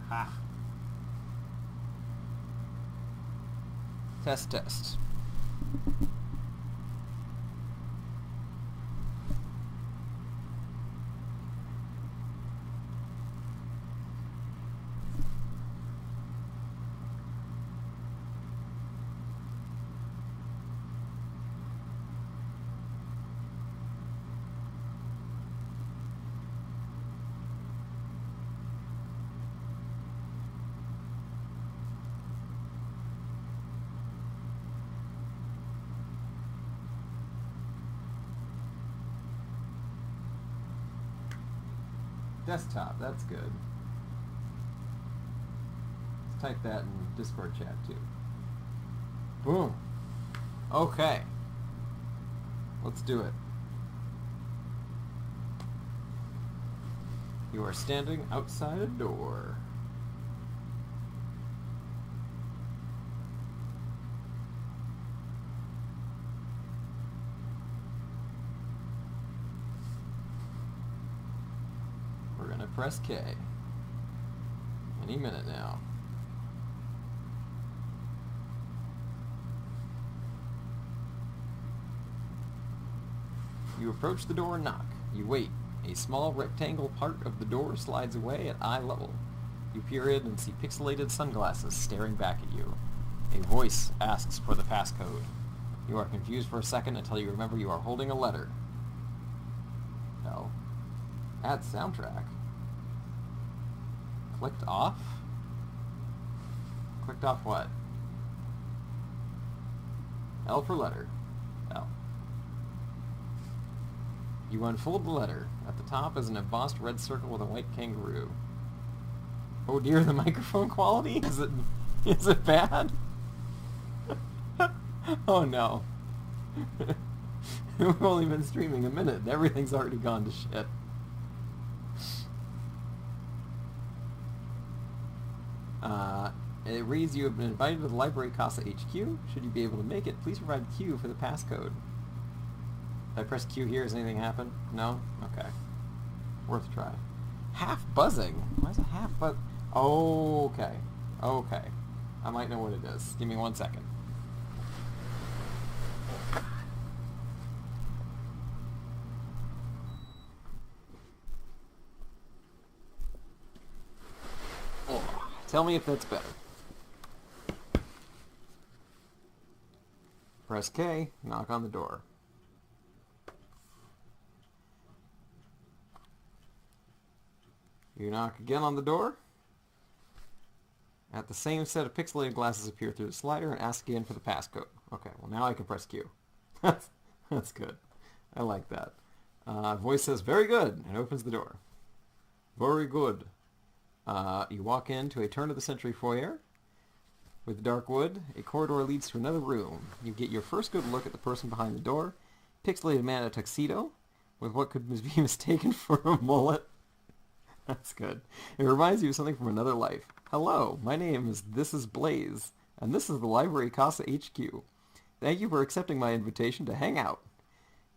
Ha. Test, test. Desktop, that's good. Let's type that in Discord chat too. Boom. Okay. Let's do it. You are standing outside a door. Press K. Any minute now. You approach the door and knock. You wait. A small rectangle part of the door slides away at eye level. You peer in and see pixelated sunglasses staring back at you. A voice asks for the passcode. You are confused for a second until you remember you are holding a letter. Hell. Add soundtrack. Clicked off? Clicked off what? L for letter. L. You unfold the letter. At the top is an embossed red circle with a white kangaroo. Oh dear, the microphone quality? Is it bad? Oh no. We've only been streaming a minute and everything's already gone to shit. It reads, you have been invited to the Library Casa HQ. Should you be able to make it, please provide Q for the passcode. If I press Q here, does anything happen? No? Okay. Worth a try. Half buzzing? Why is it half buzz? Oh, okay. Okay. I might know what it is. Give me 1 second. Oh, tell me if that's better. Press K, knock on the door. You knock again on the door. At the same set of pixelated glasses appear through the slider and ask again for the passcode. Okay, well now I can press Q. That's good. I like that. Voice says, very good, and opens the door. Very good. You walk into a turn-of-the-century foyer. With dark wood, a corridor leads to another room. You get your first good look at the person behind the door. Pixelated man in a tuxedo, with what could be mistaken for a mullet. That's good. It reminds you of something from another life. Hello, my name is This is Blaze, and this is the Library Casa HQ. Thank you for accepting my invitation to hang out.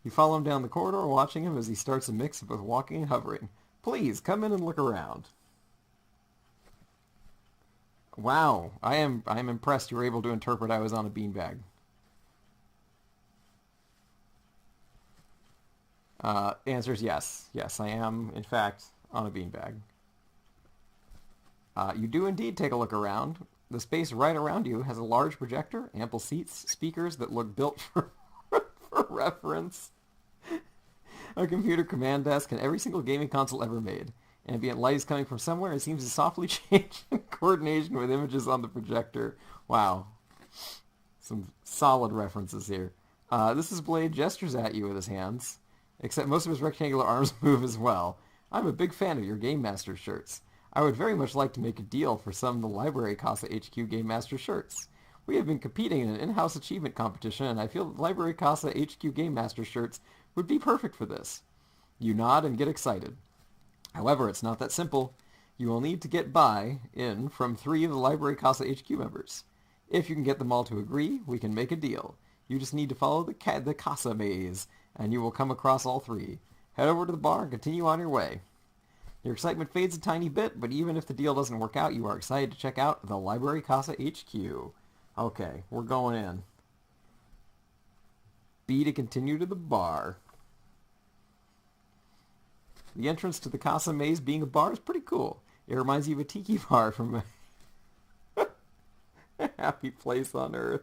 You follow him down the corridor, watching him as he starts a mix of both walking and hovering. Please, come in and look around. Wow, I'm impressed you were able to interpret I was on a beanbag. Answer is yes. Yes, I am, in fact, on a beanbag. You do indeed take a look around. The space right around you has a large projector, ample seats, speakers that look built for reference, a computer command desk, and every single gaming console ever made. Ambient light is coming from somewhere and seems to softly change in coordination with images on the projector. Wow. Some solid references here. This is Blade gestures at you with his hands, except most of his rectangular arms move as well. I'm a big fan of your Game Master shirts. I would very much like to make a deal for some of the Library Casa HQ Game Master shirts. We have been competing in an in-house achievement competition, and I feel that Library Casa HQ Game Master shirts would be perfect for this. You nod and get excited. However, it's not that simple. You will need to get buy-in from 3 of the Library Casa HQ members. If you can get them all to agree, we can make a deal. You just need to follow the Casa maze, and you will come across all 3. Head over to the bar and continue on your way. Your excitement fades a tiny bit, but even if the deal doesn't work out, you are excited to check out the Library Casa HQ. Okay, we're going in. B to continue to the bar. The entrance to the Casa Maze being a bar is pretty cool. It reminds you of a tiki bar from a happy place on Earth.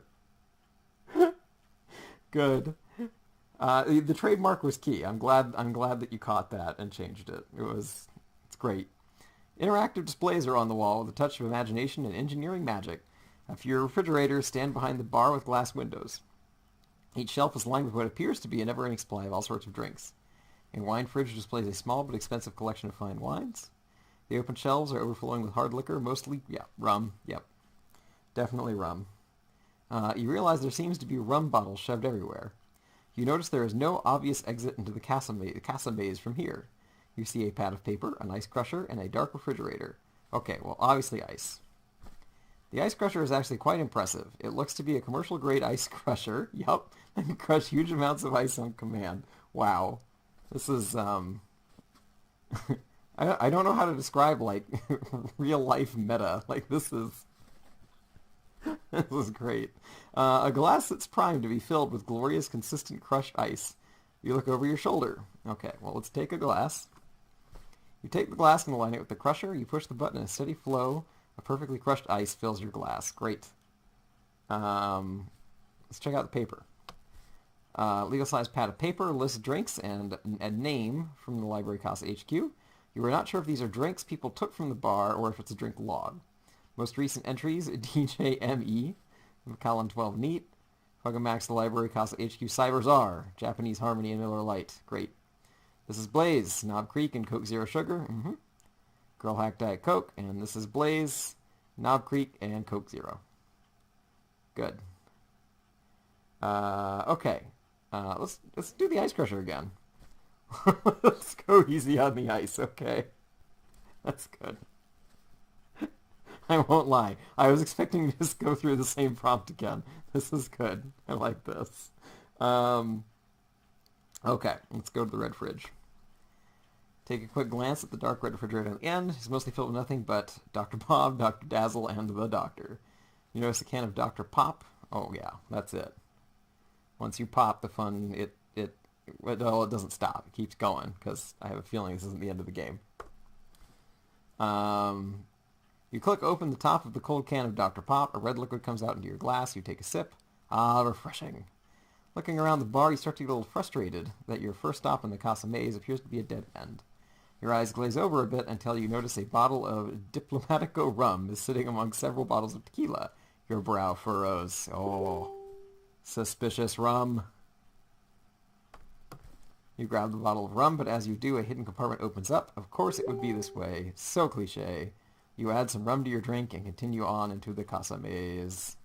Good. The trademark was key. I'm glad that you caught that and changed it. It's great. Interactive displays are on the wall with a touch of imagination and engineering magic. A few refrigerators stand behind the bar with glass windows. Each shelf is lined with what appears to be a never-ending supply of all sorts of drinks. A wine fridge displays a small but expensive collection of fine wines. The open shelves are overflowing with hard liquor, mostly, rum. Yep, definitely rum. You realize there seems to be rum bottles shoved everywhere. You notice there is no obvious exit into the Casa Maze from here. You see a pad of paper, an ice crusher, and a dark refrigerator. Okay, well, obviously ice. The ice crusher is actually quite impressive. It looks to be a commercial-grade ice crusher. Yup, that can crush huge amounts of ice on command. Wow. This is, I don't know how to describe, like, real-life meta. Like, this is great. A glass that's primed to be filled with glorious, consistent crushed ice. You look over your shoulder. Okay, well, let's take a glass. You take the glass and align it with the crusher. You push the button and a steady flow of perfectly crushed ice fills your glass. Great. Let's check out the paper. Legal-sized pad of paper lists drinks and a name from the Library Casa HQ. You are not sure if these are drinks people took from the bar or if it's a drink log. Most recent entries, DJME, Macallan 12 Neat, Hugamax the Library Casa HQ Cyber Czar, Japanese Harmony and Miller Lite. Great. This is Blaze, Knob Creek and Coke Zero Sugar. Girl Hack Diet Coke, and this is Blaze, Knob Creek, and Coke Zero. Good. Okay. Let's do the ice crusher again. Let's go easy on the ice, okay? That's good. I won't lie. I was expecting to just go through the same prompt again. This is good. I like this. Okay, let's go to the red fridge. Take a quick glance at the dark red refrigerator on the end. It's mostly filled with nothing but Dr. Bob, Dr. Dazzle, and the Doctor. You notice a can of Dr. Pop. Oh yeah, that's it. Once you pop, the fun, it doesn't stop. It keeps going, because I have a feeling this isn't the end of the game. You click open the top of the cold can of Dr. Pop. A red liquid comes out into your glass. You take a sip. Ah, refreshing. Looking around the bar, you start to get a little frustrated that your first stop in the Casa Maze appears to be a dead end. Your eyes glaze over a bit until you notice a bottle of Diplomatico rum is sitting among several bottles of tequila. Your brow furrows. Oh, suspicious rum. You grab the bottle of rum, but as you do, a hidden compartment opens up. Of course it would be this way. So cliche. You add some rum to your drink and continue on into the Casa Maze.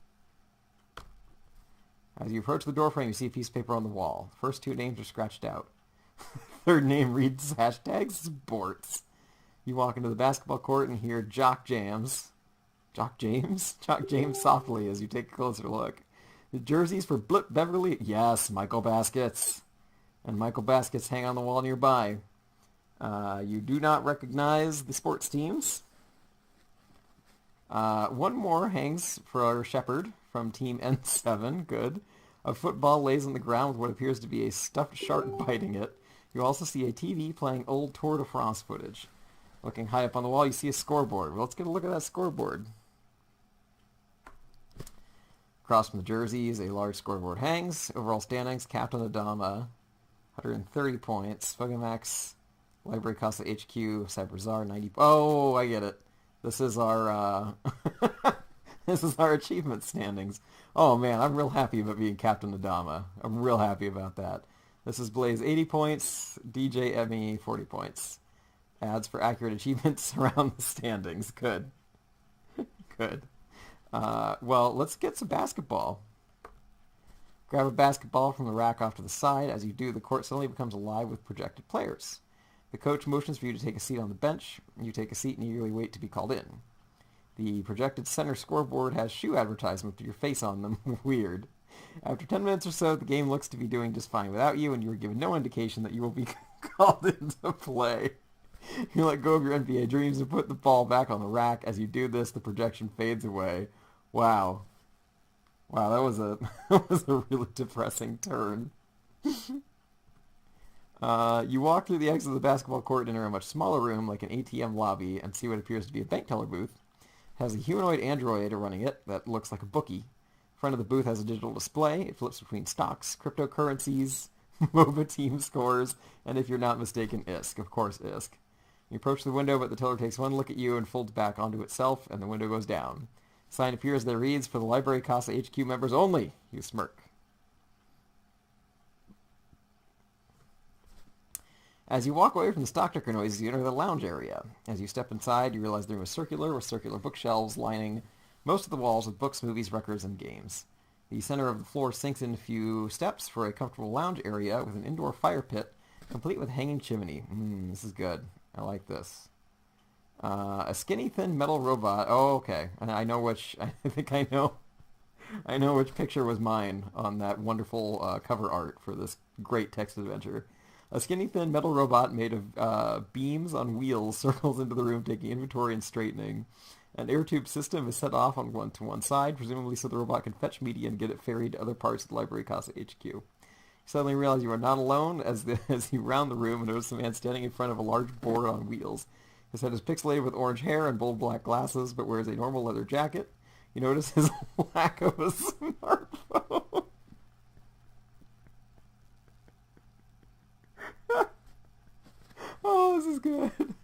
As you approach the doorframe, you see a piece of paper on the wall. The first two names are scratched out. Third name reads #sports. You walk into the basketball court and hear Jock James. Jock James? Jock James softly as you take a closer look. The jerseys for Blip Beverly. Yes, Michael Baskets. And Michael Baskets hang on the wall nearby. You do not recognize the sports teams. One more hangs for Shepard from Team N7. Good. A football lays on the ground with what appears to be a stuffed shark biting it. You also see a TV playing old Tour de France footage. Looking high up on the wall, you see a scoreboard. Well, let's get a look at that scoreboard. Across from the jerseys, a large scoreboard hangs. Overall standings, Captain Adama, 130 points. Fugamax, Library Casa HQ, Cyberzar, 90... Oh, I get it. This is our, this is our achievement standings. Oh man, I'm real happy about being Captain Adama. I'm real happy about that. This is Blaze, 80 points. DJ Emmy, 40 points. Ads for accurate achievements around the standings. Good. Good. Well, let's get some basketball. Grab a basketball from the rack off to the side. As you do, the court suddenly becomes alive with projected players. The coach motions for you to take a seat on the bench. You take a seat and eagerly wait to be called in. The projected center scoreboard has shoe advertisements with your face on them. Weird. After 10 minutes or so, the game looks to be doing just fine without you, and you are given no indication that you will be called into play. You let go of your NBA dreams and put the ball back on the rack. As you do this, the projection fades away. Wow. Wow, that was a that was a really depressing turn. You walk through the exit of the basketball court and enter a much smaller room, like an ATM lobby, and see what appears to be a bank teller booth. It has a humanoid android running it that looks like a bookie. In front of the booth has a digital display. It flips between stocks, cryptocurrencies, MOBA team scores, and if you're not mistaken, ISK. Of course, ISK. You approach the window, but the teller takes one look at you and folds back onto itself, and the window goes down. A sign appears that reads, "For the Library Casa HQ members only." You smirk. As you walk away from the stock ticker noises, you enter the lounge area. As you step inside, you realize the room is circular, with circular bookshelves lining most of the walls with books, movies, records, and games. The center of the floor sinks in a few steps for a comfortable lounge area with an indoor fire pit, complete with hanging chimney. This is good. I like this. A skinny, thin metal robot. Oh, okay. I know which. I think I know. I know which picture was mine on that wonderful cover art for this great text adventure. A skinny, thin metal robot made of beams on wheels circles into the room, taking inventory and straightening. An air tube system is set off on one side, presumably so the robot can fetch media and get it ferried to other parts of the Library Casa HQ. You suddenly realize you are not alone as you round the room and notice a man standing in front of a large board on wheels. His head is pixelated with orange hair and bold black glasses, but wears a normal leather jacket. You notice his lack of a smartphone. Oh, this is good.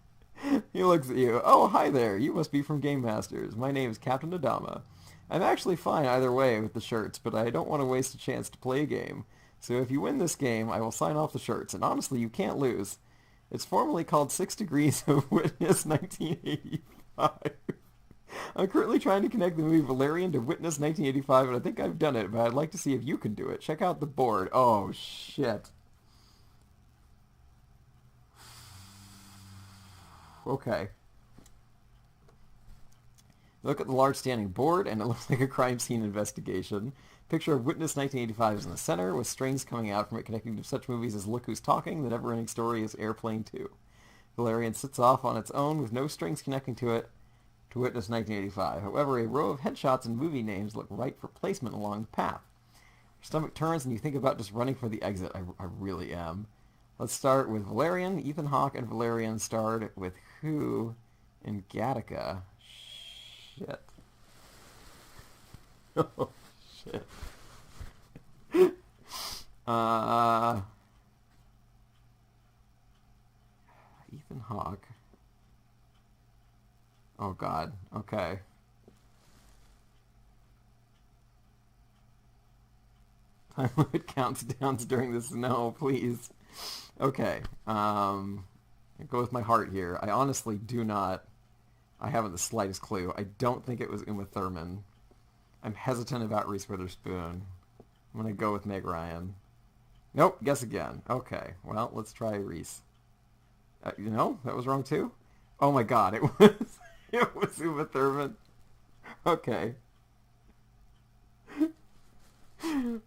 He looks at you. "Oh, hi there. You must be from Game Masters. My name is Captain Adama. I'm actually fine either way with the shirts, but I don't want to waste a chance to play a game. So if you win this game, I will sign off the shirts. And honestly, you can't lose. It's formally called 6 Degrees of Witness 1985. I'm currently trying to connect the movie Valerian to Witness 1985, and I think I've done it, but I'd like to see if you can do it. Check out the board." Oh, shit. Okay. Look at the large standing board, and it looks like a crime scene investigation. Picture of Witness 1985 is in the center, with strings coming out from it connecting to such movies as Look Who's Talking, The Never-Ending Story is Airplane 2. Valerian sits off on its own with no strings connecting to it to Witness 1985. However, a row of headshots and movie names look right for placement along the path. Your stomach turns and you think about just running for the exit. I really am. Let's start with Valerian. Ethan Hawke and Valerian starred with who in Gattaca? Shit. Oh, shit. Ethan Hawke. Oh, God. Okay. Time limit counts downs during this. No, please. Okay. I go with my heart here. I honestly do not. I haven't the slightest clue. I don't think it was Uma Thurman. I'm hesitant about Reese Witherspoon. I'm going to go with Meg Ryan. Nope, guess again. Okay, well, let's try Reese. That was wrong too? Oh my god, it was Uma Thurman. Okay.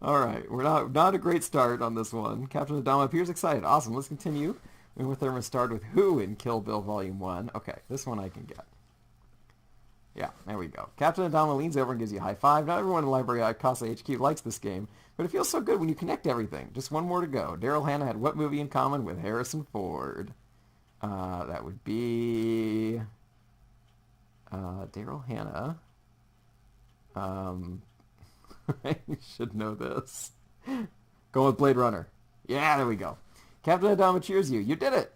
Alright, we're not a great start on this one. Captain Adama appears excited. Awesome, let's continue. Uma Thurman starred with who in Kill Bill Volume 1? Okay, this one I can get. Yeah, there we go. Captain Adama leans over and gives you a high five. Not everyone in Library Casa HQ likes this game, but it feels so good when you connect everything. Just one more to go. Daryl Hannah had what movie in common with Harrison Ford? That would be... Daryl Hannah. I should know this. Go with Blade Runner. Yeah, there we go. Captain Adama cheers you. You did it!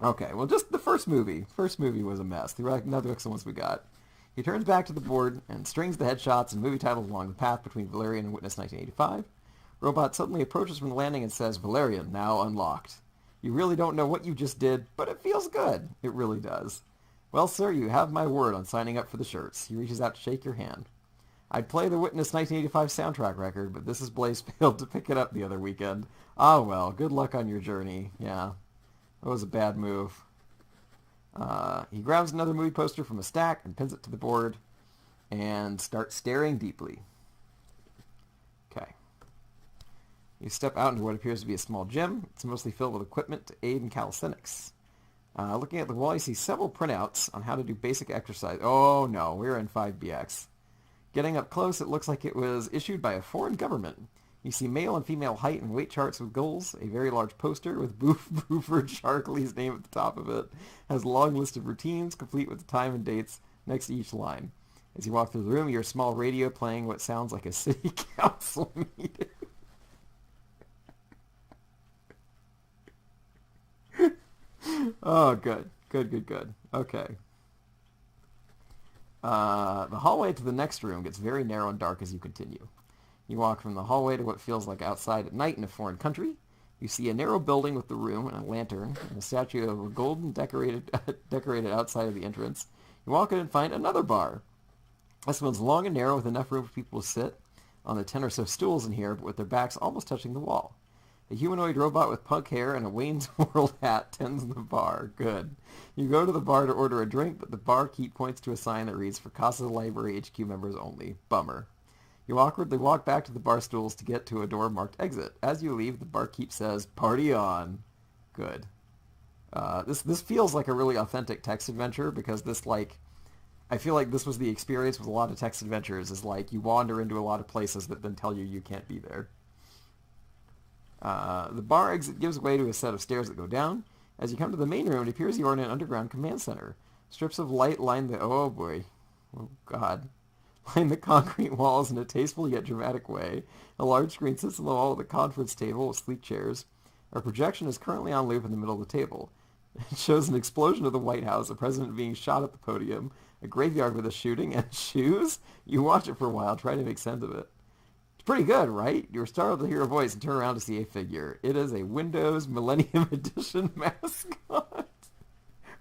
Okay, well, just the first movie. First movie was a mess. The other excellent ones we got. He turns back to the board and strings the headshots and movie titles along the path between Valerian and Witness 1985. Robot suddenly approaches from the landing and says, "Valerian, now unlocked." You really don't know what you just did, but it feels good. It really does. "Well, sir, you have my word on signing up for the shirts." He reaches out to shake your hand. "I'd play the Witness 1985 soundtrack record, but this is Blaze failed to pick it up the other weekend. Ah, well, good luck on your journey." Yeah, that was a bad move. He grabs another movie poster from a stack and pins it to the board and starts staring deeply. Okay. You step out into what appears to be a small gym. It's mostly filled with equipment to aid in calisthenics. Looking at the wall, you see several printouts on how to do basic exercise. Oh no, we're in 5BX. Getting up close, it looks like it was issued by a foreign government. You see male and female height and weight charts with goals, a very large poster with Buford Sharkley's name at the top of it, has a long list of routines, complete with the time and dates next to each line. As you walk through the room, you hear a small radio playing what sounds like a city council meeting. Oh, good. Good. Okay. The hallway to the next room gets very narrow and dark as you continue. You walk from the hallway to what feels like outside at night in a foreign country. You see a narrow building with the room and a lantern and a statue of a golden decorated outside of the entrance. You walk in and find another bar. This one's long and narrow with enough room for people to sit on the 10 or so stools in here, but with their backs almost touching the wall. A humanoid robot with pug hair and a Wayne's World hat tends the bar. Good. You go to the bar to order a drink, but the barkeep points to a sign that reads, "For Casa Library HQ members only." Bummer. You awkwardly walk back to the bar stools to get to a door marked exit. As you leave, the barkeep says, "Party on." Good. This feels like a really authentic text adventure because I feel like this was the experience with a lot of text adventures, is like you wander into a lot of places that then tell you can't be there. The bar exit gives way to a set of stairs that go down. As you come to the main room, it appears you are in an underground command center. Strips of light line the... Oh, boy. Oh, God. Line the concrete walls in a tasteful yet dramatic way. A large screen sits on the wall with a conference table with sleek chairs. A projection is currently on loop in the middle of the table. It shows an explosion of the White House, a president being shot at the podium, a graveyard with a shooting, and shoes? You watch it for a while, try to make sense of it. It's pretty good, right? You're startled to hear a voice and turn around to see a figure. It is a Windows Millennium Edition mascot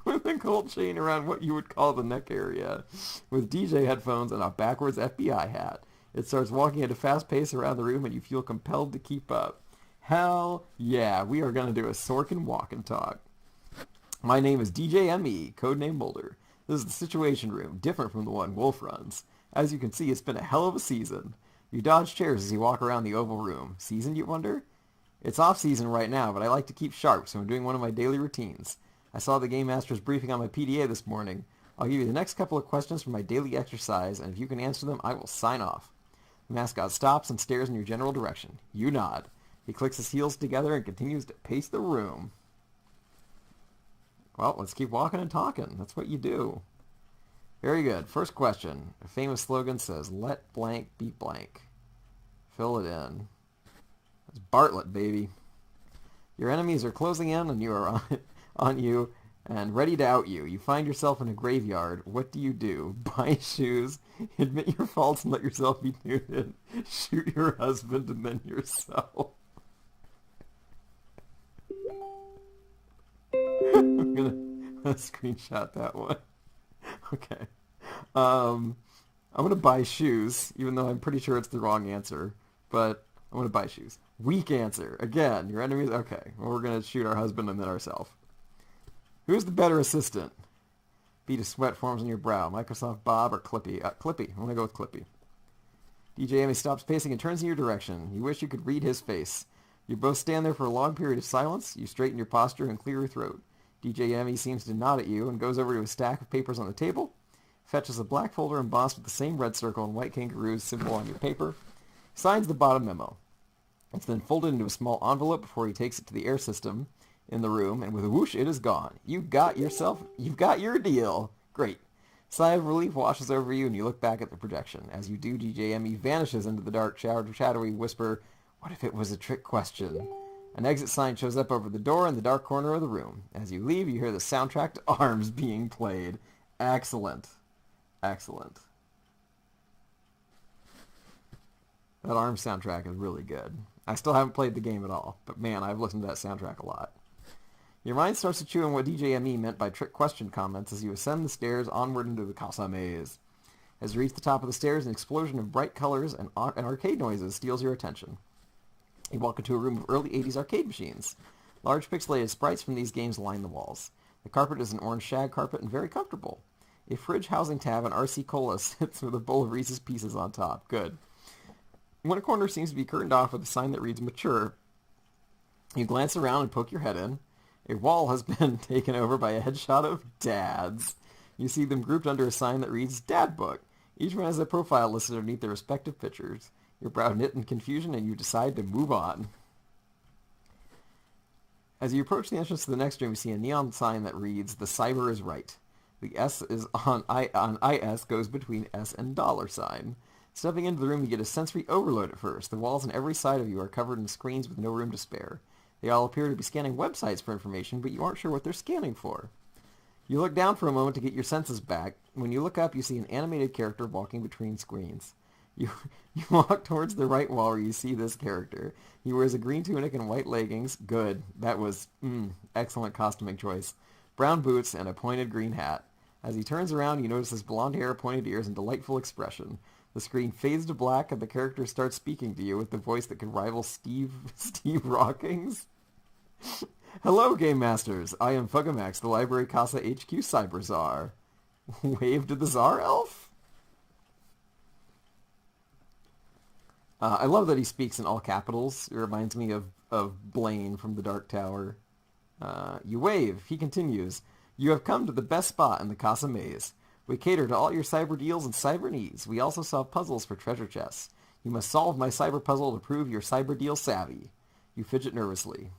with a gold chain around what you would call the neck area, with DJ headphones and a backwards FBI hat. It starts walking at a fast pace around the room and you feel compelled to keep up. Hell yeah, we are going to do a Sorkin walk and talk. My name is DJME, codename Mulder. This is the Situation Room, different from the one Wolf runs. As you can see, it's been a hell of a season. You dodge chairs as you walk around the oval room. Season, you wonder? It's off-season right now, but I like to keep sharp, so I'm doing one of my daily routines. I saw the Game Master's briefing on my PDA this morning. I'll give you the next couple of questions for my daily exercise, and if you can answer them, I will sign off. The mascot stops and stares in your general direction. You nod. He clicks his heels together and continues to pace the room. Well, let's keep walking and talking. That's what you do. Very good. First question. A famous slogan says, "Let blank be blank." Fill it in. That's Bartlett, baby. Your enemies are closing in and you are on you and ready to out you. You find yourself in a graveyard. What do? Buy shoes, admit your faults and let yourself be neutered, shoot your husband and then yourself. I'm gonna screenshot that one. Okay. I'm going to buy shoes, even though I'm pretty sure it's the wrong answer. But I'm going to buy shoes. Weak answer. Again, your enemies... Okay. Well, we're going to shoot our husband and then ourselves. Who's the better assistant? Bead of sweat forms on your brow. Microsoft Bob or Clippy? Clippy. I'm going to go with Clippy. DJ Emmy stops pacing and turns in your direction. You wish you could read his face. You both stand there for a long period of silence. You straighten your posture and clear your throat. DJ Emmy seems to nod at you and goes over to a stack of papers on the table, fetches a black folder embossed with the same red circle and white kangaroo's symbol on your paper, signs the bottom memo. It's then folded into a small envelope before he takes it to the air system in the room, and with a whoosh, it is gone. You've got your deal. Great. Sigh of relief washes over you, and you look back at the projection. As you do, DJ Emmy vanishes into the dark, shadowy whisper, "What if it was a trick question?" An exit sign shows up over the door in the dark corner of the room. As you leave, you hear the soundtrack to Arms being played. Excellent. Excellent. That Arms soundtrack is really good. I still haven't played the game at all, but man, I've listened to that soundtrack a lot. Your mind starts to chew on what DJME meant by trick question comments as you ascend the stairs onward into the Casa Maze. As you reach the top of the stairs, an explosion of bright colors and arcade noises steals your attention. You walk into a room of early 80s arcade machines. Large pixelated sprites from these games line the walls. The carpet is an orange shag carpet and very comfortable. A fridge housing tab and RC Cola sits with a bowl of Reese's Pieces on top. Good. One corner seems to be curtained off with a sign that reads "Mature." You glance around and poke your head in. A wall has been taken over by a headshot of dads. You see them grouped under a sign that reads Dad Book. Each one has a profile listed underneath their respective pictures. Your brow knit in confusion and you decide to move on. As you approach the entrance to the next room, you see a neon sign that reads, The Cyber is Right. The S is on IS goes between S and $sign. Stepping into the room, you get a sensory overload at first. The walls on every side of you are covered in screens with no room to spare. They all appear to be scanning websites for information, but you aren't sure what they're scanning for. You look down for a moment to get your senses back. When you look up, you see an animated character walking between screens. You walk towards the right wall where you see this character. He wears a green tunic and white leggings. Good. That was, excellent costuming choice. Brown boots and a pointed green hat. As he turns around, you notice his blonde hair, pointed ears, and delightful expression. The screen fades to black and the character starts speaking to you with the voice that could rival Steve Rockings. Hello, Game Masters. I am Fugamax, the Library Casa HQ Cyber Czar. Wave to the Czar Elf? I love that he speaks in all capitals. It reminds me of Blaine from The Dark Tower. You wave. He continues. You have come to the best spot in the Casa Maze. We cater to all your cyber deals and cyber needs. We also solve puzzles for treasure chests. You must solve my cyber puzzle to prove your cyber deal savvy. You fidget nervously.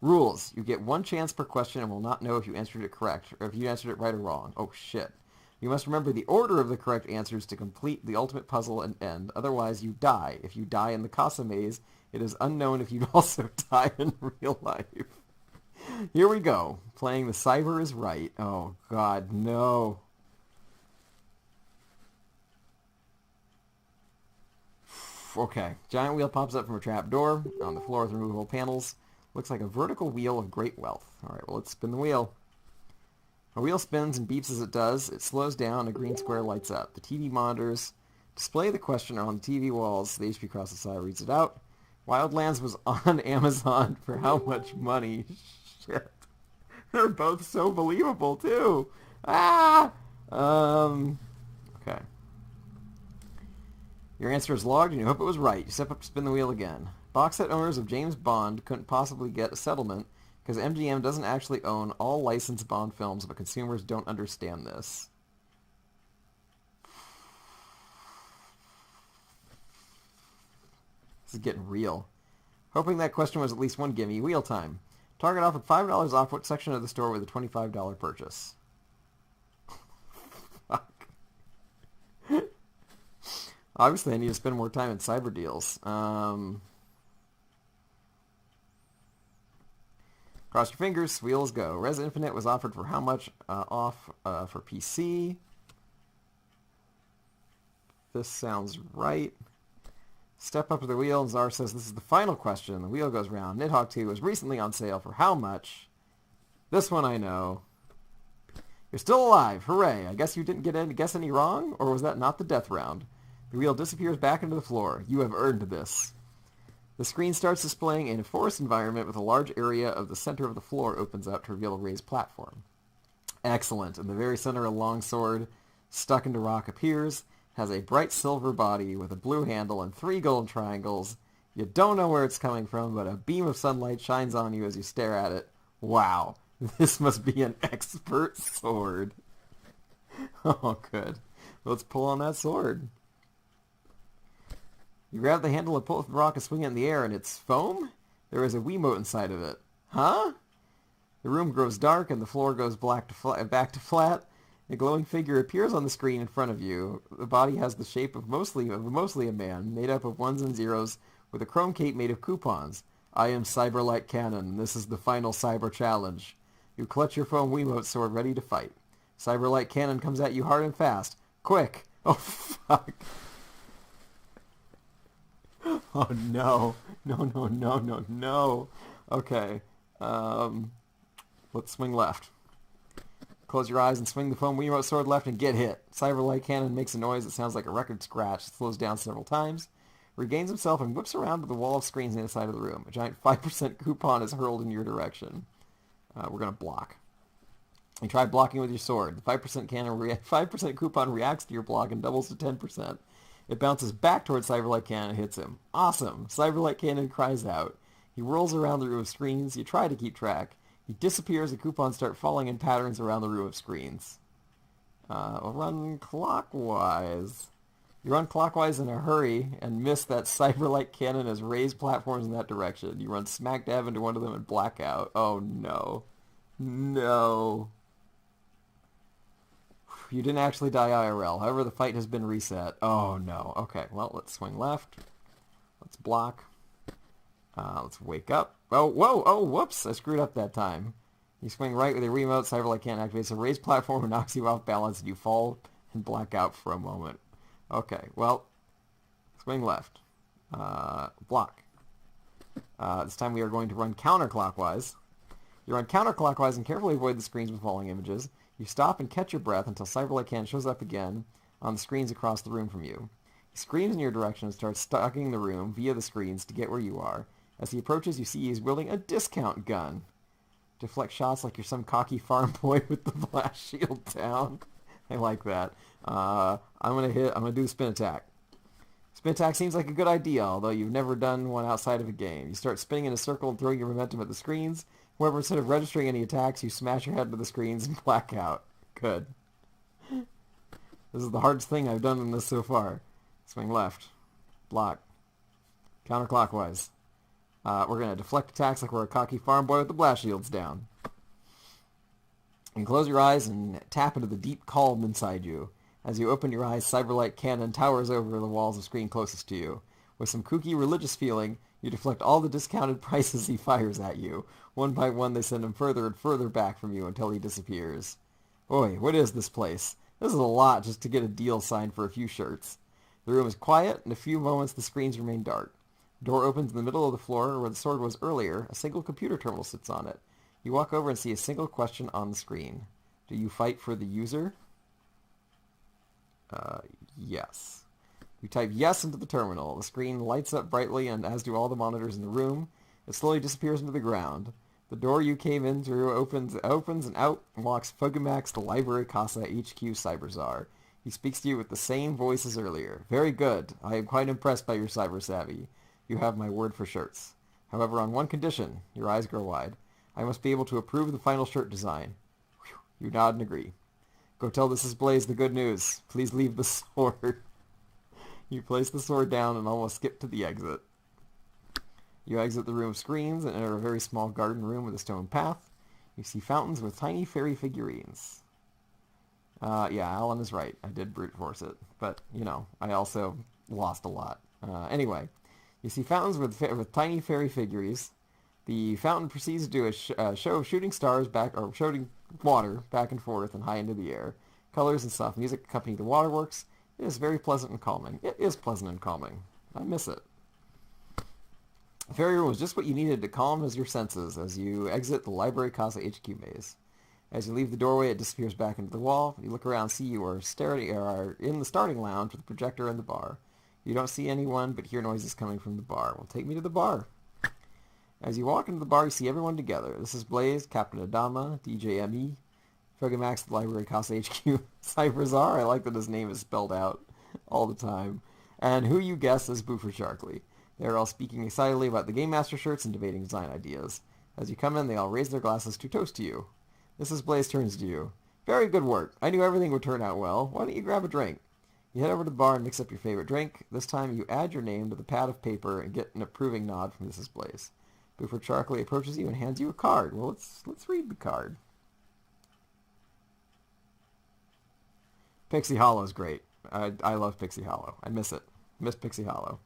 Rules. You get one chance per question and will not know if you answered it correct, or if you answered it right or wrong. Oh, shit. You must remember the order of the correct answers to complete the ultimate puzzle and end. Otherwise, you die. If you die in the Casa Maze, it is unknown if you'd also die in real life. Here we go. Playing The Cyber is Right. Oh, God, no. Okay. Giant wheel pops up from a trap door on the floor with removable panels. Looks like a vertical wheel of great wealth. Alright, well, let's spin the wheel. A wheel spins and beeps as it does. It slows down and a green square lights up. The TV monitors display the question on the TV walls. The HP across the side reads it out. Wildlands was on Amazon for how much money? Shit. They're both so believable, too. Ah! Okay. Your answer is logged and you hope it was right. You step up to spin the wheel again. Box set owners of James Bond couldn't possibly get a settlement because MGM doesn't actually own all licensed Bond films, but consumers don't understand this. This is getting real. Hoping that question was at least one gimme. Wheel time. Target offered $5 off what section of the store with a $25 purchase? Fuck. Obviously, I need to spend more time in cyber deals. Cross your fingers. Wheels go. Res Infinite was offered for how much off for PC? This sounds right. Step up to the wheel and Czar says this is the final question. The wheel goes round. Nidhogg 2 was recently on sale for how much? This one I know. You're still alive. Hooray. I guess you didn't guess any wrong? Or was that not the death round? The wheel disappears back into the floor. You have earned this. The screen starts displaying in a forest environment with a large area of the center of the floor opens up to reveal a raised platform. Excellent. In the very center, a long sword stuck into rock appears. Has a bright silver body with a blue handle and 3 golden triangles. You don't know where it's coming from, but a beam of sunlight shines on you as you stare at it. Wow, this must be an expert sword. Oh, good. Let's pull on that sword. You grab the handle and pull it from the rock and swing it in the air, and it's foam? There is a Wiimote inside of it. Huh? The room grows dark, and the floor goes back to flat. A glowing figure appears on the screen in front of you. The body has the shape of mostly a man, made up of ones and zeros, with a chrome cape made of coupons. I am Cyberlight Cannon, and this is the final cyber challenge. You clutch your foam Wiimote sword ready to fight. Cyberlight Cannon comes at you hard and fast. Quick! Oh, fuck. Oh, no. No. Okay. Let's swing left. Close your eyes and swing the foam Wiimote sword left and get hit. Cyberlight Cannon makes a noise that sounds like a record scratch. It slows down several times, regains himself, and whips around to the wall of screens on the other side of the room. A giant 5% coupon is hurled in your direction. We're going to block. You try blocking with your sword. The 5% coupon reacts to your block and doubles to 10%. It bounces back towards Cyberlight Cannon and hits him. Awesome! Cyberlight Cannon cries out. He whirls around the room of screens. You try to keep track. He disappears and coupons start falling in patterns around the room of screens. We'll run clockwise. You run clockwise in a hurry and miss that cyberlight cannon as raised platforms in that direction. You run smack dab into one of them and black out. Oh no. No. You didn't actually die IRL. However, the fight has been reset. Oh no. Okay, well, let's swing left. Let's block. Let's wake up. Oh, whoa, oh, whoops. I screwed up that time. You swing right with your remote. Cyberlight cannon activates a raised platform and knocks you off balance and you fall and black out for a moment. Okay, well, swing left. Block. This time we are going to run counterclockwise. You run counterclockwise and carefully avoid the screens with falling images. You stop and catch your breath until Cyberlight Cannon shows up again on the screens across the room from you. He screams in your direction and starts stalking the room via the screens to get where you are. As he approaches, you see he is wielding a discount gun. Deflect shots like you're some cocky farm boy with the blast shield down. I like that. I'm gonna do the spin attack. Spin attack seems like a good idea, although you've never done one outside of a game. You start spinning in a circle and throwing your momentum at the screens. However, instead of registering any attacks, you smash your head into the screens and black out. Good. This is the hardest thing I've done in this so far. Swing left. Block. Counterclockwise. We're going to deflect attacks like we're a cocky farm boy with the blast shields down. You close your eyes and tap into the deep calm inside you. As you open your eyes, Cyberlight Cannon towers over the walls of screen closest to you. With some kooky religious feeling, you deflect all the discounted prices he fires at you. One by one, they send him further and further back from you until he disappears. Oi, what is this place? This is a lot just to get a deal signed for a few shirts. The room is quiet. In a few moments, the screens remain dark. The door opens in the middle of the floor where the sword was earlier. A single computer terminal sits on it. You walk over and see a single question on the screen. Do you fight for the user? Yes. You type yes into the terminal. The screen lights up brightly, and as do all the monitors in the room. It slowly disappears into the ground. The door you came in through opens and out and walks Fogumax, the Library Casa HQ Cyberzar. He speaks to you with the same voice as earlier. Very good. I am quite impressed by your cyber savvy. You have my word for shirts. However, on one condition. Your eyes grow wide. I must be able to approve the final shirt design. Whew. You nod and agree. Go tell this is Blaze the good news. Please leave the sword. You place the sword down and almost skip to the exit. You exit the room of screens and enter a very small garden room with a stone path. You see fountains with tiny fairy figurines. Yeah, Alan is right. I did brute force it. But, you know, I also lost a lot. Anyway, you see fountains with tiny fairy figurines. The fountain proceeds to do a show of shooting stars shooting water back and forth and high into the air. Colors and soft music accompany the waterworks. It is very pleasant and calming. It is pleasant and calming. I miss it. The fairy room was just what you needed to calm your senses as you exit the Library Casa HQ maze. As you leave the doorway, it disappears back into the wall. You look around and see you are in the starting lounge with the projector and the bar. You don't see anyone, but hear noises coming from the bar. Well, take me to the bar. As you walk into the bar, you see everyone together. This is Blaze, Captain Adama, DJ ME, Fogumax, the Library Casa HQ, Cyberzar. I like that his name is spelled out all the time. And who you guess is Boofer Sharkley. They are all speaking excitedly about the Game Master shirts and debating design ideas. As you come in, they all raise their glasses to toast to you. This is Blaze turns to you. Very good work. I knew everything would turn out well. Why don't you grab a drink? You head over to the bar and mix up your favorite drink. This time you add your name to the pad of paper and get an approving nod from Mrs. Blaze. Boofer Sharkley approaches you and hands you a card. Well, let's read the card. Pixie Hollow's great. I love Pixie Hollow. I miss it. Miss Pixie Hollow.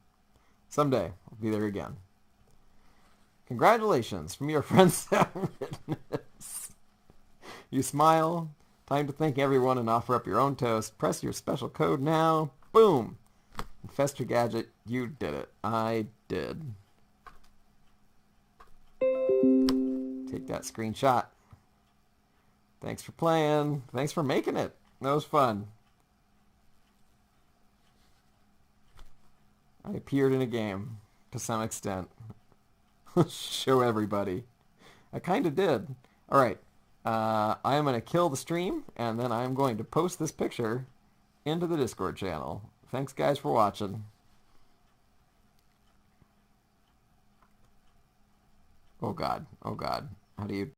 Someday, I'll be there again. Congratulations from your friends at Witness. You smile. Time to thank everyone and offer up your own toast. Press your special code now. Boom. Infest your gadget. You did it. I did. Take that screenshot. Thanks for playing. Thanks for making it. That was fun. I appeared in a game, to some extent. Show everybody. I kind of did. Alright. I am going to kill the stream, and then I'm going to post this picture into the Discord channel. Thanks, guys, for watching. Oh, God. Oh, God. How do you...